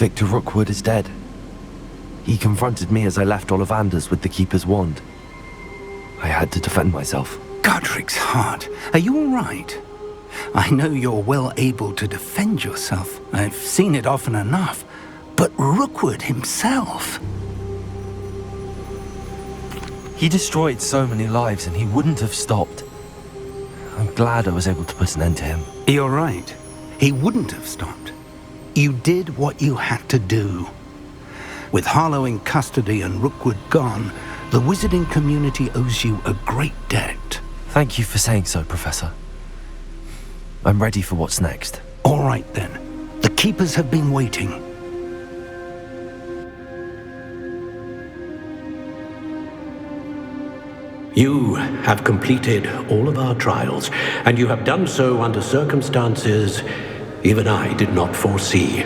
Victor Rookwood is dead. He confronted me as I left Ollivander's with the Keeper's wand. I had to defend myself. Godric's heart, are you all right? I know you're well able to defend yourself. I've seen it often enough. But Rookwood himself... He destroyed so many lives and he wouldn't have stopped. I'm glad I was able to put an end to him. You're right. He wouldn't have stopped. You did what you had to do. With Harlow in custody and Rookwood gone, the wizarding community owes you a great debt. Thank you for saying so, Professor. I'm ready for what's next. All right, then. The Keepers have been waiting. You have completed all of our trials, and you have done so under circumstances even I did not foresee.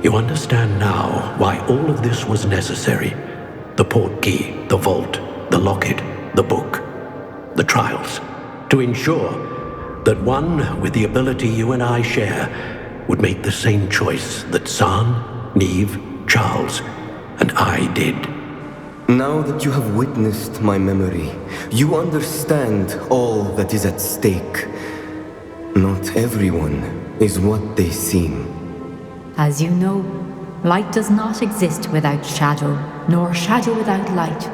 You understand now why all of this was necessary. The portkey, the vault, the locket, the book, the trials. To ensure that one with the ability you and I share would make the same choice that San, Neve, Charles, and I did. Now that you have witnessed my memory, you understand all that is at stake. Not everyone is what they seem. As you know, light does not exist without shadow, nor shadow without light.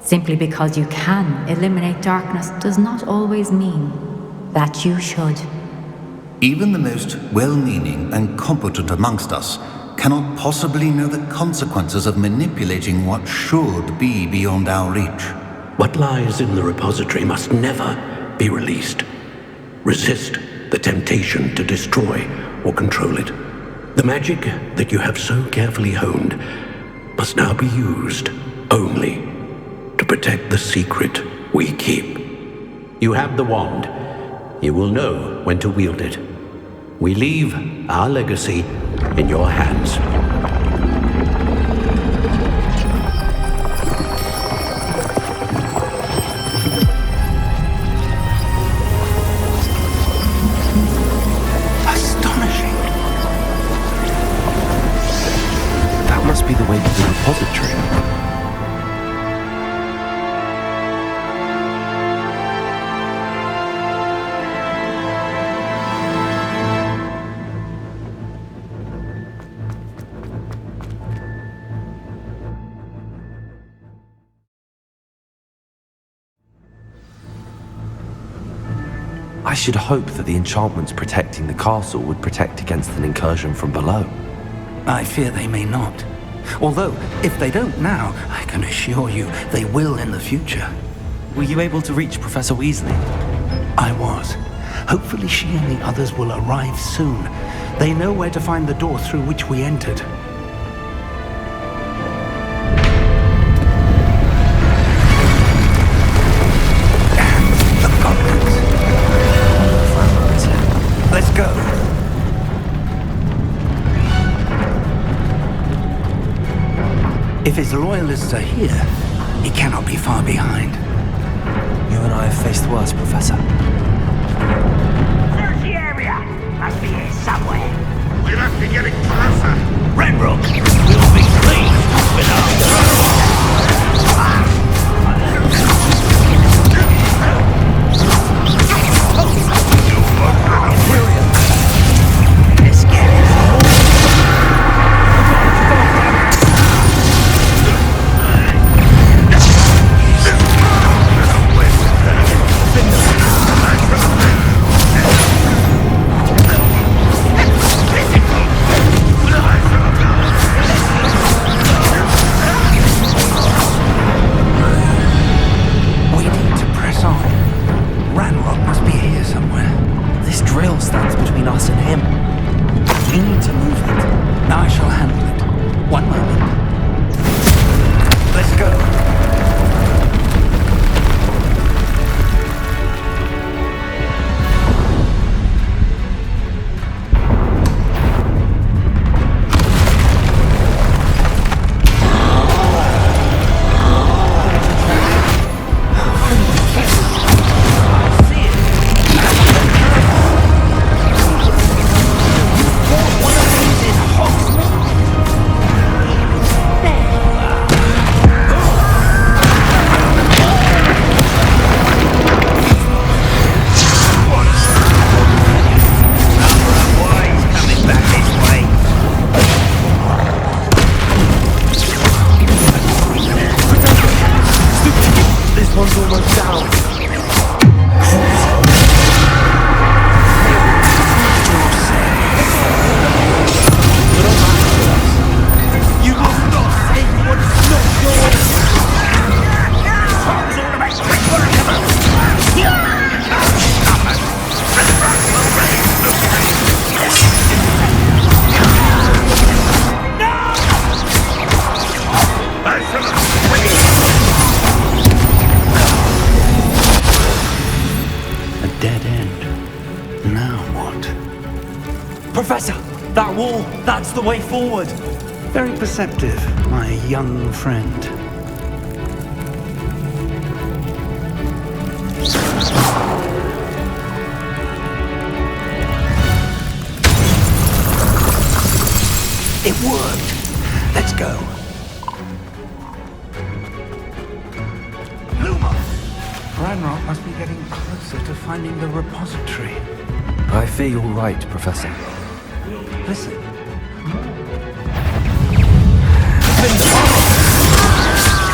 Simply because you can eliminate darkness does not always mean that you should. Even the most well-meaning and competent amongst us cannot possibly know the consequences of manipulating what should be beyond our reach. What lies in the repository must never be released. Resist the temptation to destroy or control it. The magic that you have so carefully honed must now be used only to protect the secret we keep. You have the wand. You will know when to wield it. We leave our legacy in your hands. Astonishing. That must be the way to the repository. I should hope that the enchantments protecting the castle would protect against an incursion from below. I fear they may not. Although, if they don't now, I can assure you they will in the future. Were you able to reach Professor Weasley? I was. Hopefully she and the others will arrive soon. They know where to find the door through which we entered. Let's go. If his loyalists are here, he cannot be far behind. You and I have faced worse, Professor. Search the area! Must be here somewhere. We must be getting closer. Renbrook will be pleased with our trouble. Professor! That wall! That's the way forward! Very perceptive, my young friend. It worked. Let's go. Luma! Ranrock must be getting closer to finding the repository. I fear you're right, Professor. Listen.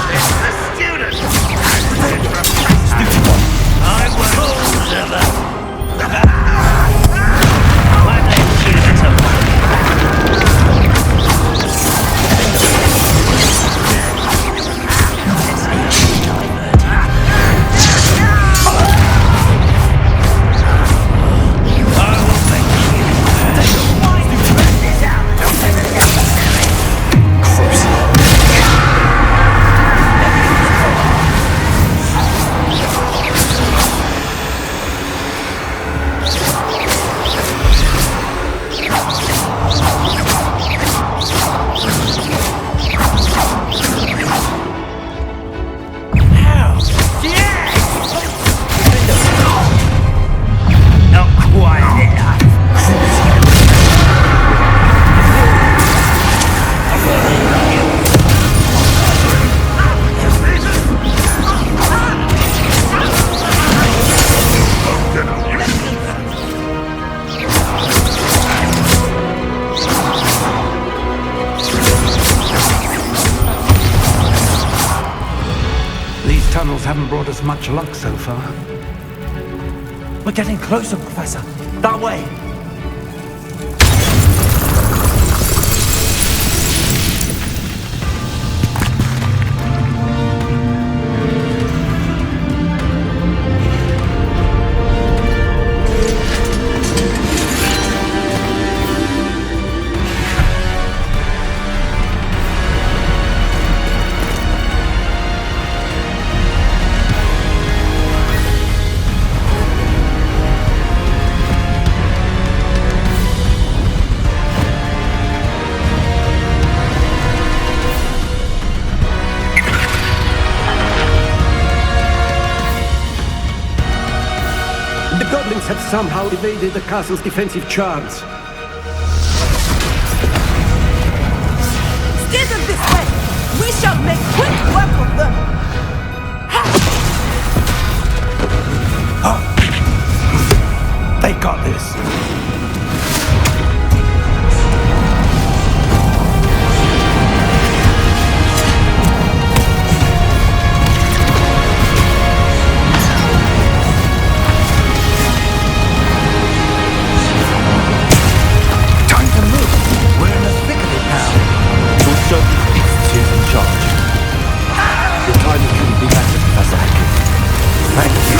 The student! I will never. My name's Student. Tunnels haven't brought us much luck so far. We're getting closer, Professor. That way! The goblins have somehow evaded the castle's defensive charms. Steer them this way! We shall make quick work of them! They got this. Thank you.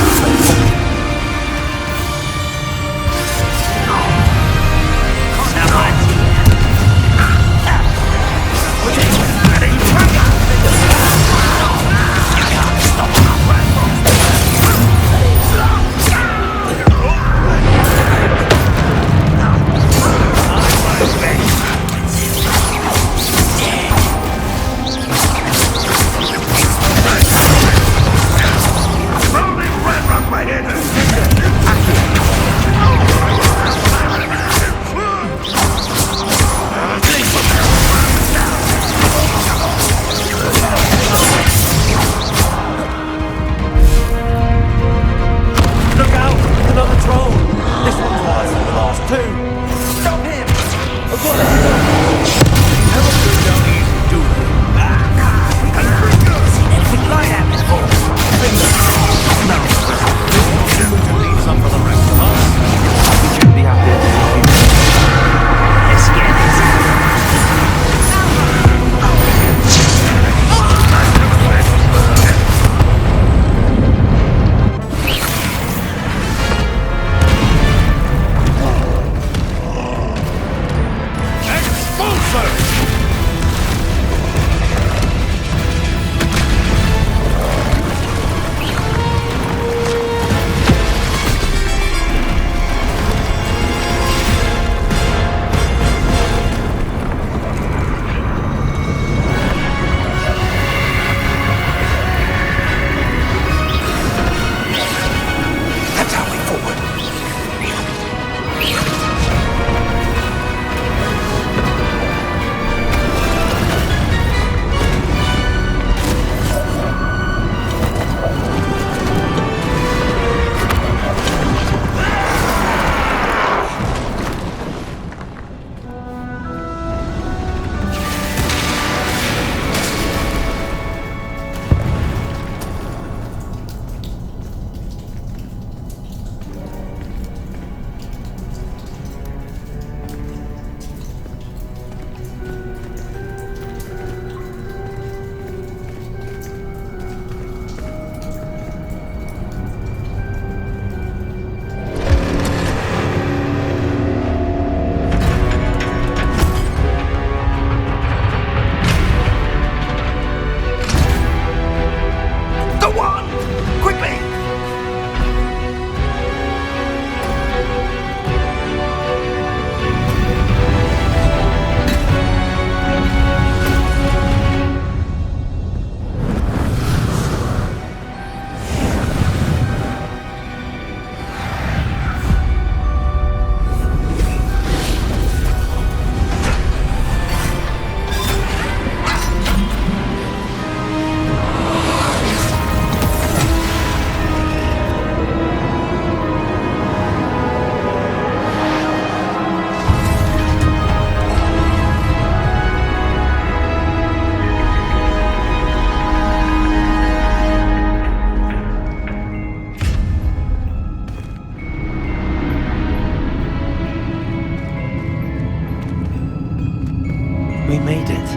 We made it.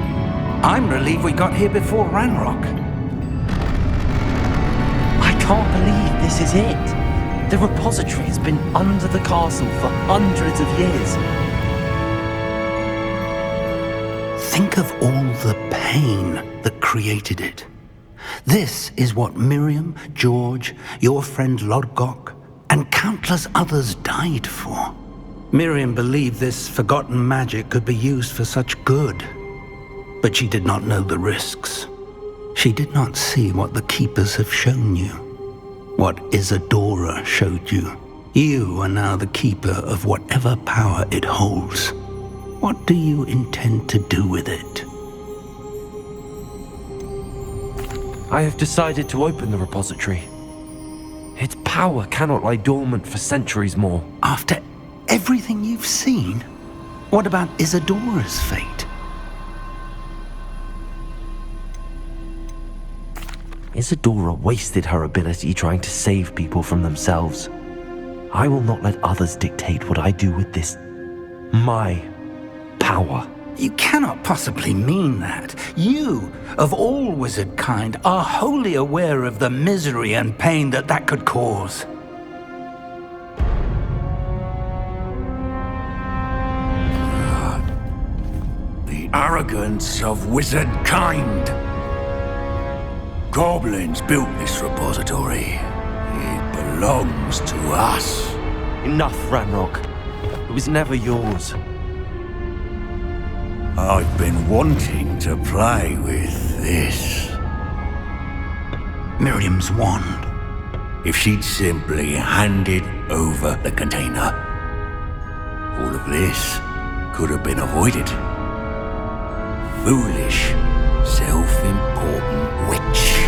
I'm relieved we got here before Ranrock. I can't believe this is it. The repository has been under the castle for hundreds of years. Think of all the pain that created it. This is what Miriam, George, your friend Lodgok, and countless others died for. Miriam believed this forgotten magic could be used for such good, but she did not know the risks. She did not see what the Keepers have shown you, what Isadora showed you. You are now the Keeper of whatever power it holds. What do you intend to do with it? I have decided to open the repository. Its power cannot lie dormant for centuries more. After everything you've seen, what about Isadora's fate? Isadora wasted her ability trying to save people from themselves. I will not let others dictate what I do with this. My power. You cannot possibly mean that. You, of all wizard kind, are wholly aware of the misery and pain that could cause. The arrogance of wizard kind. Goblins built this repository. It belongs to us. Enough, Ranrock. It was never yours. I've been wanting to play with this. Miriam's wand. If she'd simply handed over the container, all of this could have been avoided. Foolish, self-important witch.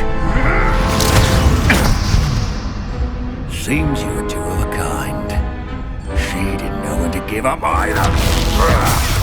Seems you were two of a kind. She didn't know when to give up either.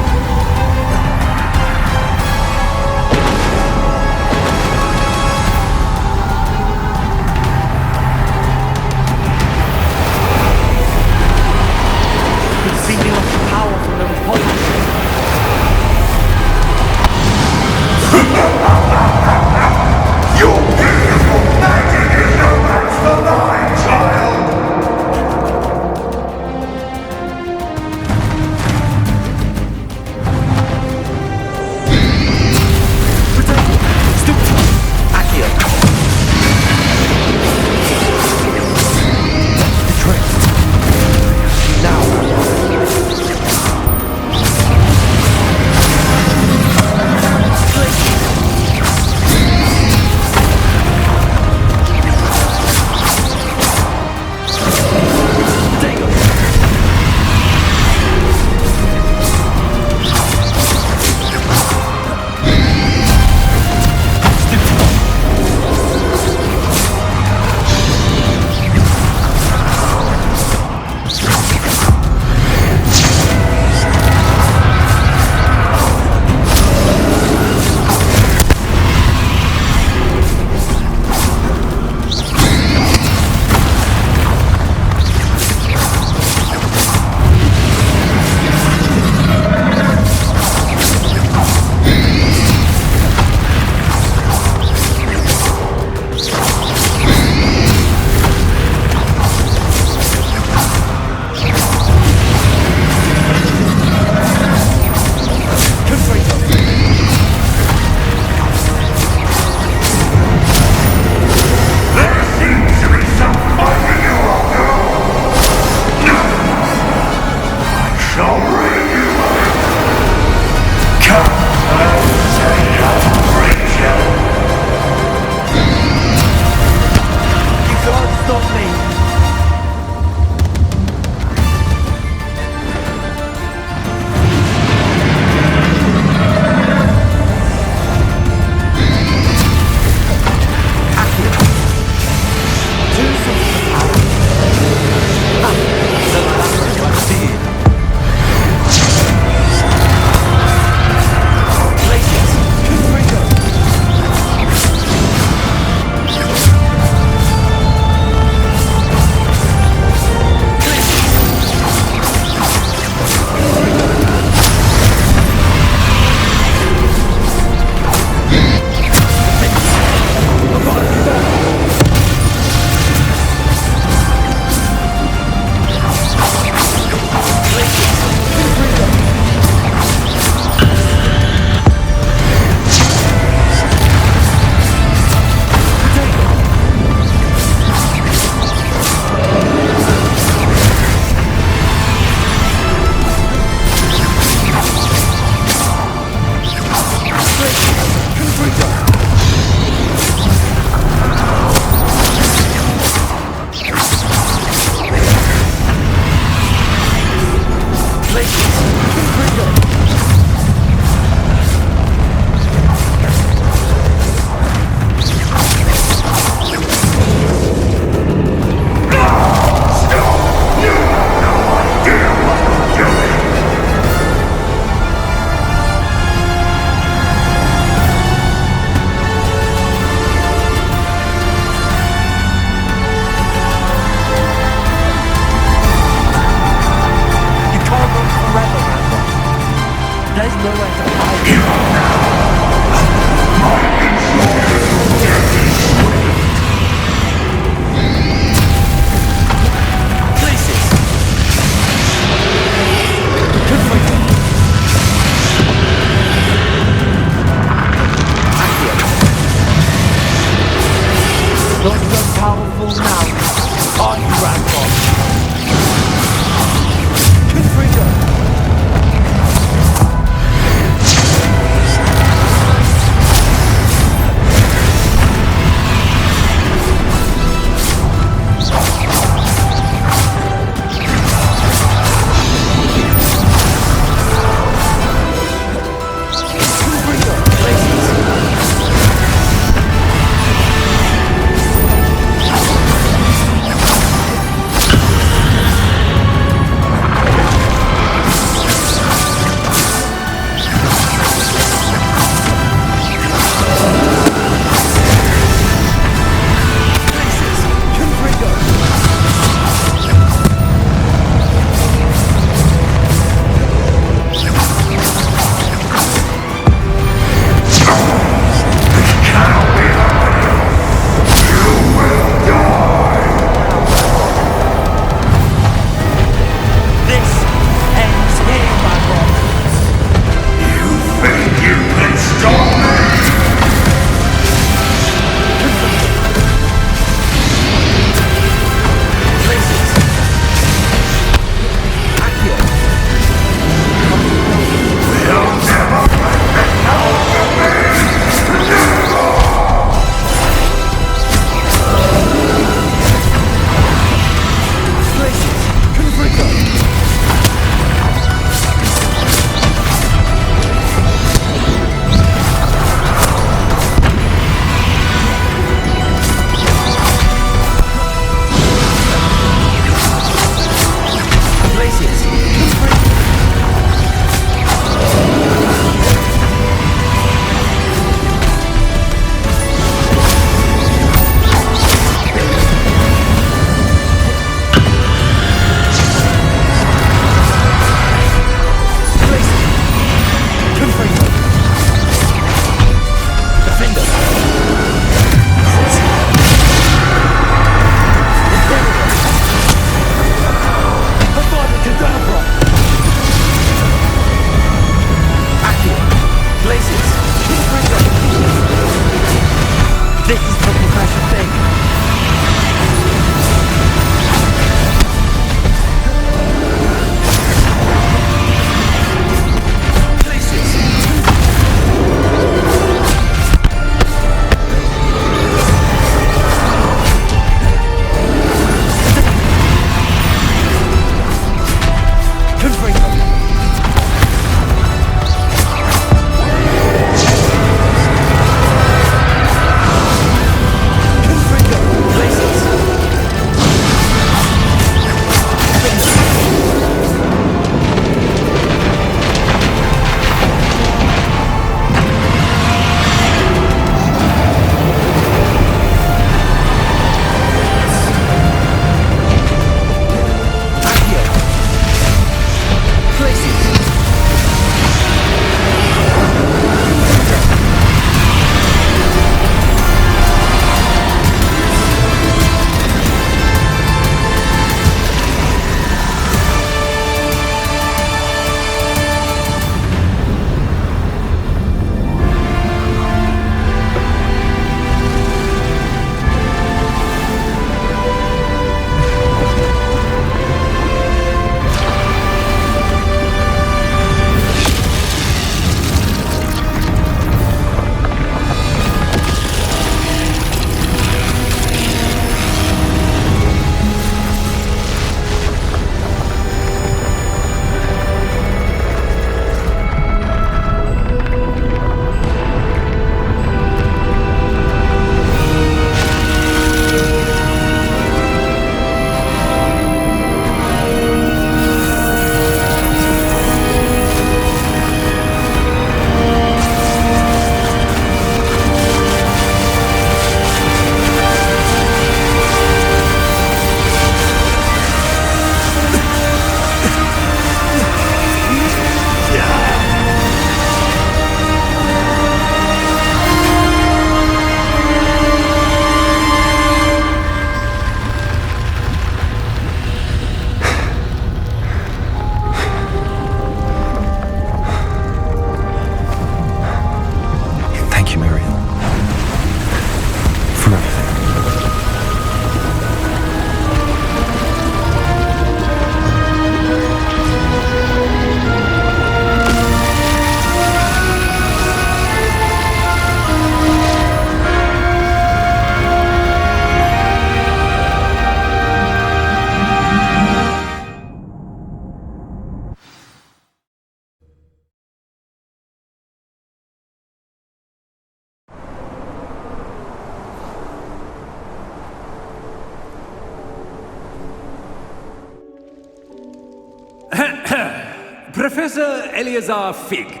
Professor Eleazar Fig.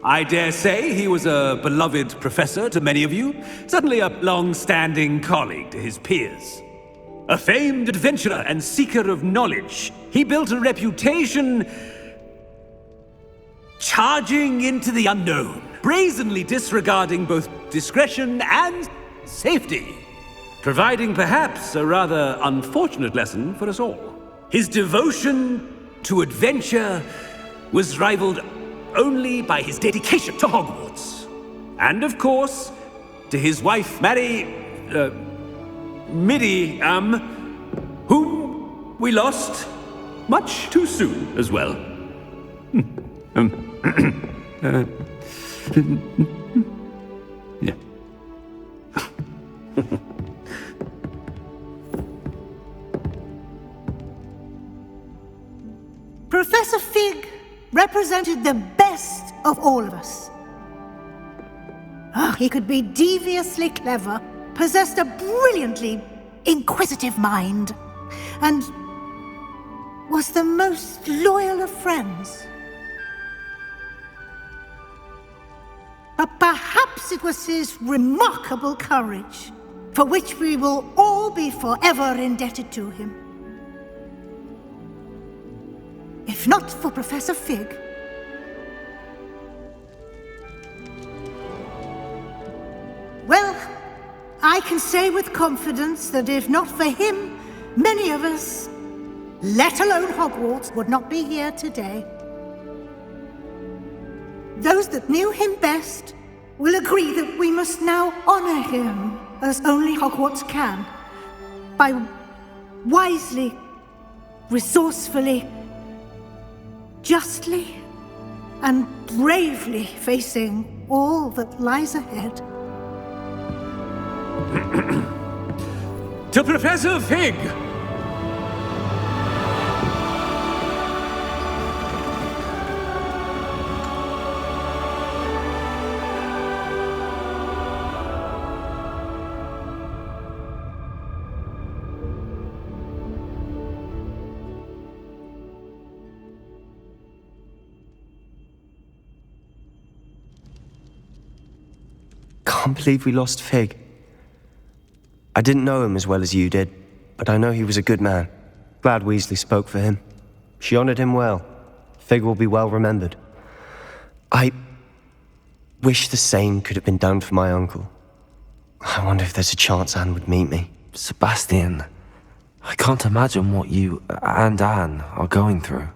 I dare say he was a beloved professor to many of you, certainly a long-standing colleague to his peers. A famed adventurer and seeker of knowledge, he built a reputation charging into the unknown, brazenly disregarding both discretion and safety, providing perhaps a rather unfortunate lesson for us all. His devotion to adventure was rivaled only by his dedication to Hogwarts. And of course, to his wife, Miriam, whom we lost much too soon as well. Yeah. Professor Fig represented the best of all of us. He could be deviously clever, possessed a brilliantly inquisitive mind, and was the most loyal of friends. But perhaps it was his remarkable courage, for which we will all be forever indebted to him. If not for Professor Fig, well, I can say with confidence that if not for him, many of us, let alone Hogwarts, would not be here today. Those that knew him best will agree that we must now honor him as only Hogwarts can, by wisely, resourcefully, justly, and bravely facing all that lies ahead. To Professor Fig! Can't believe we lost Fig. I didn't know him as well as you did, but I know he was a good man. Glad Weasley spoke for him. She honored him well. Fig will be well remembered. I wish the same could have been done for my uncle. I wonder if there's a chance Anne would meet me. Sebastian, I can't imagine what you and Anne are going through.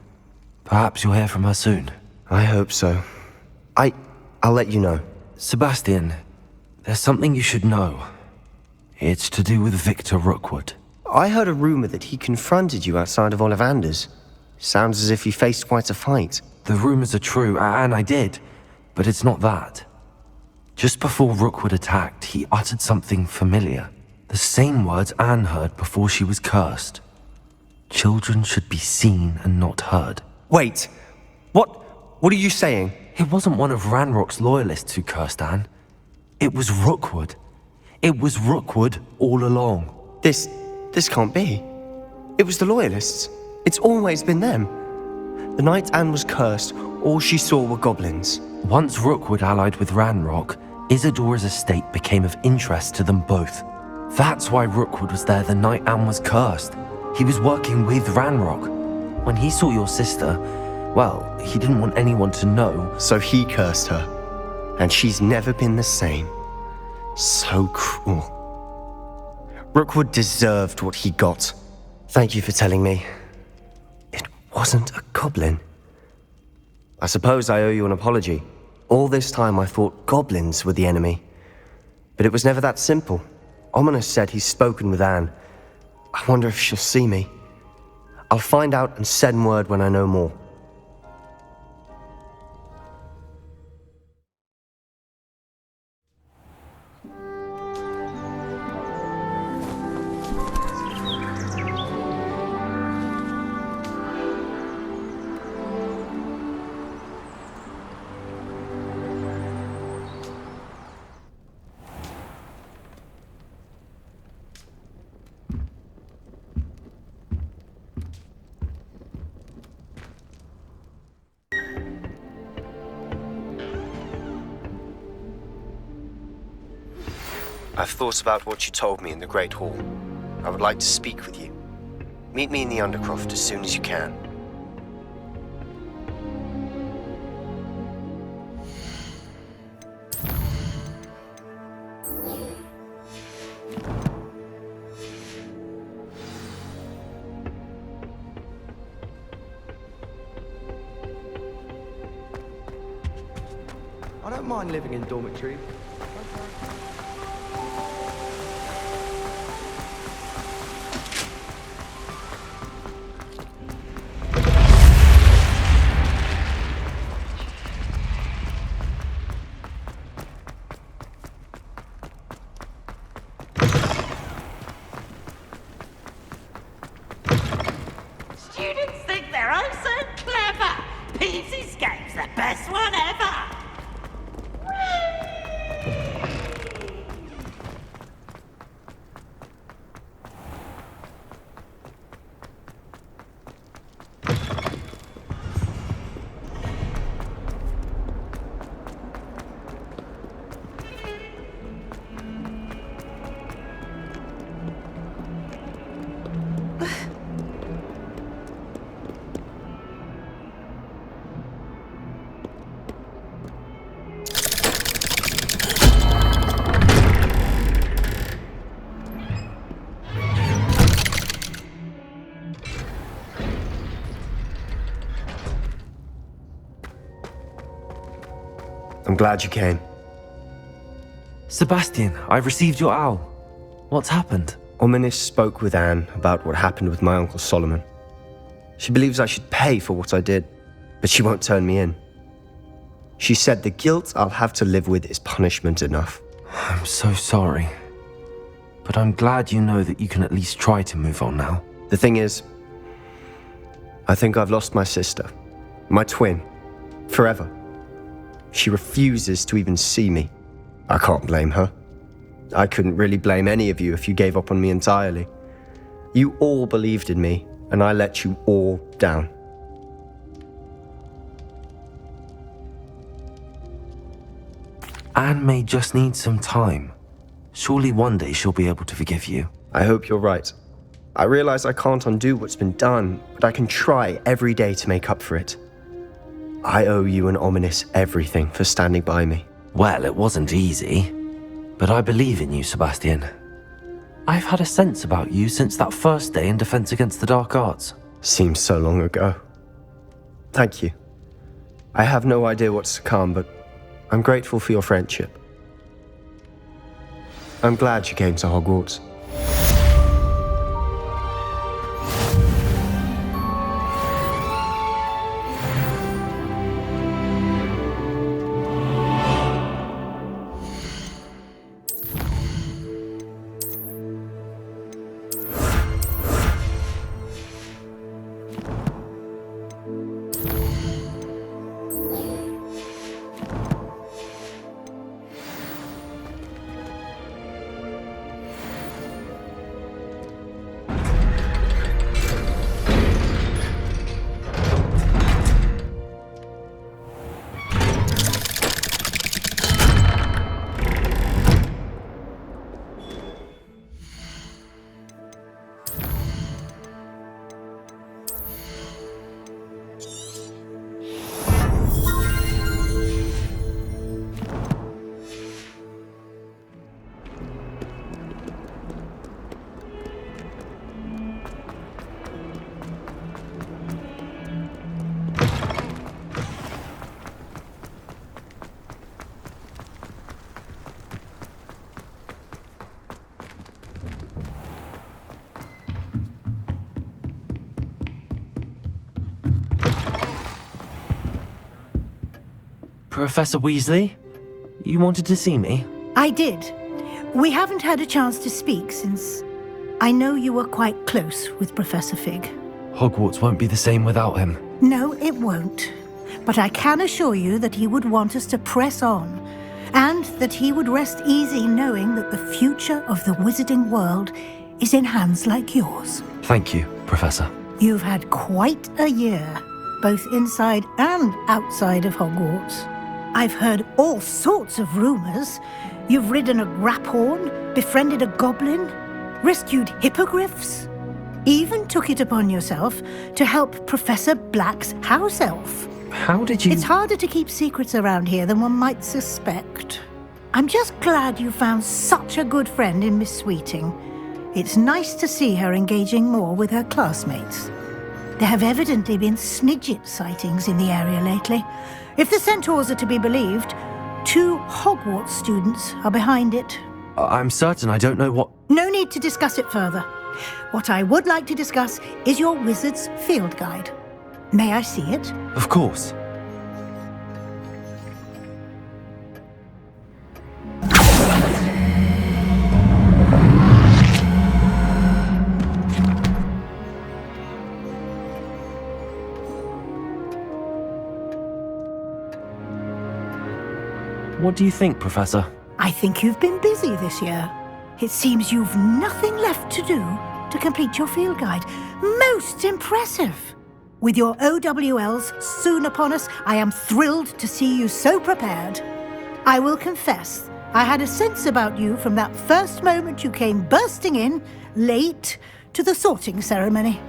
Perhaps you'll hear from her soon. I hope so. I'll let you know. Sebastian, there's something you should know. It's to do with Victor Rookwood. I heard a rumor that he confronted you outside of Ollivander's. Sounds as if he faced quite a fight. The rumors are true, and I did, but it's not that. Just before Rookwood attacked, he uttered something familiar. The same words Anne heard before she was cursed. Children should be seen and not heard. Wait, what are you saying? It wasn't one of Ranrock's loyalists who cursed Anne. It was Rookwood. It was Rookwood all along. This can't be. It was the Loyalists. It's always been them. The night Anne was cursed, all she saw were goblins. Once Rookwood allied with Ranrock, Isadora's estate became of interest to them both. That's why Rookwood was there the night Anne was cursed. He was working with Ranrock. When he saw your sister, well, he didn't want anyone to know. So he cursed her. And she's never been the same. So cruel. Rookwood deserved what he got. Thank you for telling me. It wasn't a goblin. I suppose I owe you an apology. All this time I thought goblins were the enemy. But it was never that simple. Ominous said he's spoken with Anne. I wonder if she'll see me. I'll find out and send word when I know more. I've thought about what you told me in the Great Hall. I would like to speak with you. Meet me in the Undercroft as soon as you can. I don't mind living in dormitory. Students think they're oh so clever. Pete's Escape's the best one ever. I'm glad you came. Sebastian, I've received your owl. What's happened? Ominis spoke with Anne about what happened with my Uncle Solomon. She believes I should pay for what I did, but she won't turn me in. She said the guilt I'll have to live with is punishment enough. I'm so sorry. But I'm glad you know that you can at least try to move on now. The thing is, I think I've lost my sister, my twin, forever. She refuses to even see me. I can't blame her. I couldn't really blame any of you if you gave up on me entirely. You all believed in me, and I let you all down. Anne may just need some time. Surely one day she'll be able to forgive you. I hope you're right. I realize I can't undo what's been done, but I can try every day to make up for it. I owe you and Ominis everything for standing by me. Well, it wasn't easy, but I believe in you, Sebastian. I've had a sense about you since that first day in Defense Against the Dark Arts. Seems so long ago. Thank you. I have no idea what's to come, but I'm grateful for your friendship. I'm glad you came to Hogwarts. Professor Weasley, you wanted to see me? I did. We haven't had a chance to speak since I know you were quite close with Professor Fig. Hogwarts won't be the same without him. No, it won't. But I can assure you that he would want us to press on, and that he would rest easy knowing that the future of the wizarding world is in hands like yours. Thank you, Professor. You've had quite a year, both inside and outside of Hogwarts. I've heard all sorts of rumors. You've ridden a graphorn, befriended a goblin, rescued hippogriffs, even took it upon yourself to help Professor Black's house elf. How did you... It's harder to keep secrets around here than one might suspect. I'm just glad you found such a good friend in Miss Sweeting. It's nice to see her engaging more with her classmates. There have evidently been Snidget sightings in the area lately. If the centaurs are to be believed, 2 Hogwarts students are behind it. I'm certain I don't know what... No need to discuss it further. What I would like to discuss is your wizard's field guide. May I see it? Of course. What do you think, Professor? I think you've been busy this year. It seems you've nothing left to do to complete your field guide. Most impressive. With your OWLs soon upon us, I am thrilled to see you so prepared. I will confess, I had a sense about you from that first moment you came bursting in, late, to the sorting ceremony.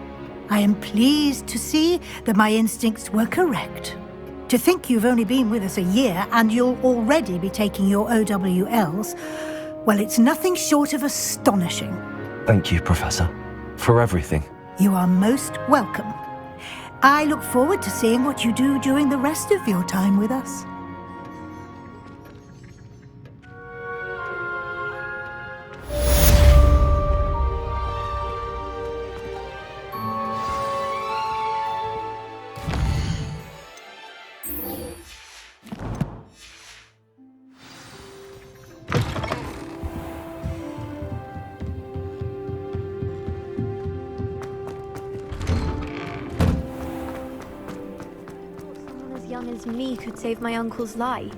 I am pleased to see that my instincts were correct. To think you've only been with us a year and you'll already be taking your OWLs, well, it's nothing short of astonishing. Thank you, Professor, for everything. You are most welcome. I look forward to seeing what you do during the rest of your time with us. As me could save my uncle's life.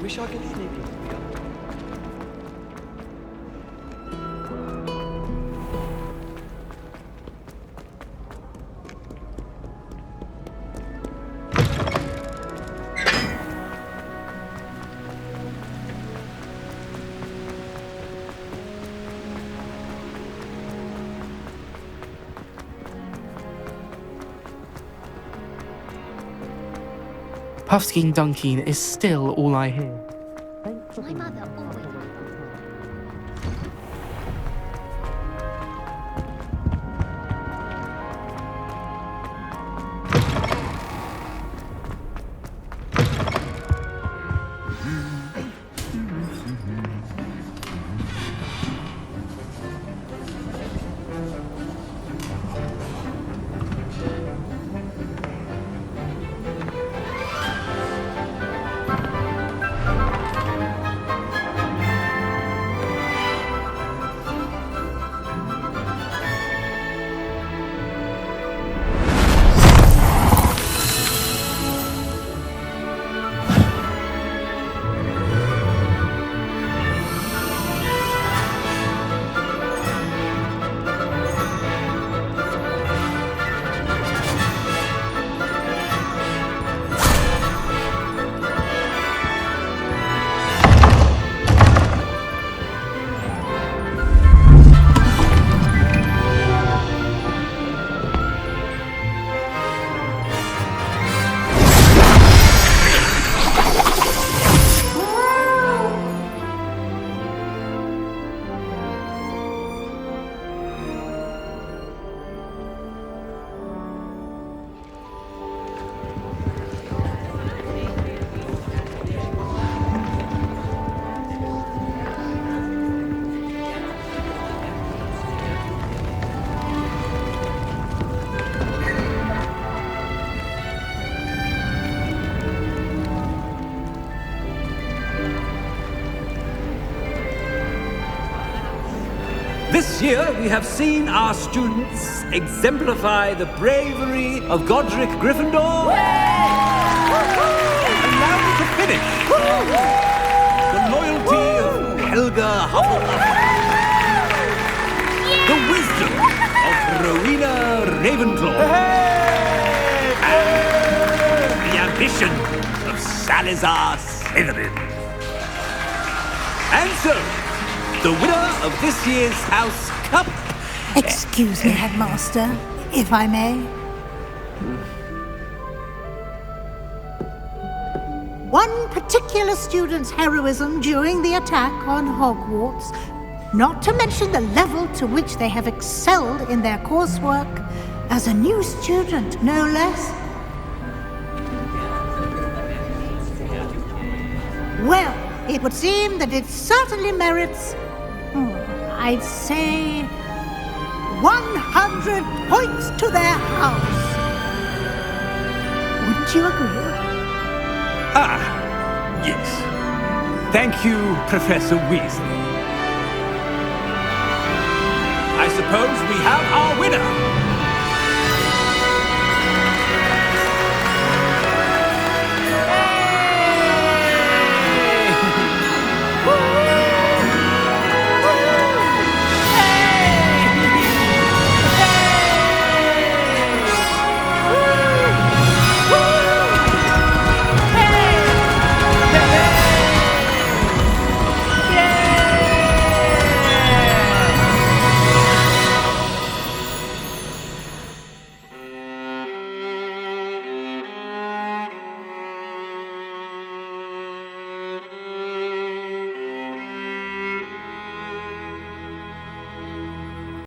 Wish I could sneak into the other. Puffskein Dunkeen is still all I hear. My mother always... This year, we have seen our students exemplify the bravery of Godric Gryffindor. And now to finish, the loyalty of Helga Hufflepuff. The wisdom of Rowena Ravenclaw. ambition of Salazar Slytherin. And so, the winner of this year's House Cup... Excuse me, Headmaster, if I may. One particular student's heroism during the attack on Hogwarts, not to mention the level to which they have excelled in their coursework, as a new student, no less. Well, it would seem that it certainly merits, I'd say, 100 points to their house. Wouldn't you agree? Ah, yes. Thank you, Professor Weasley. I suppose we have our winner.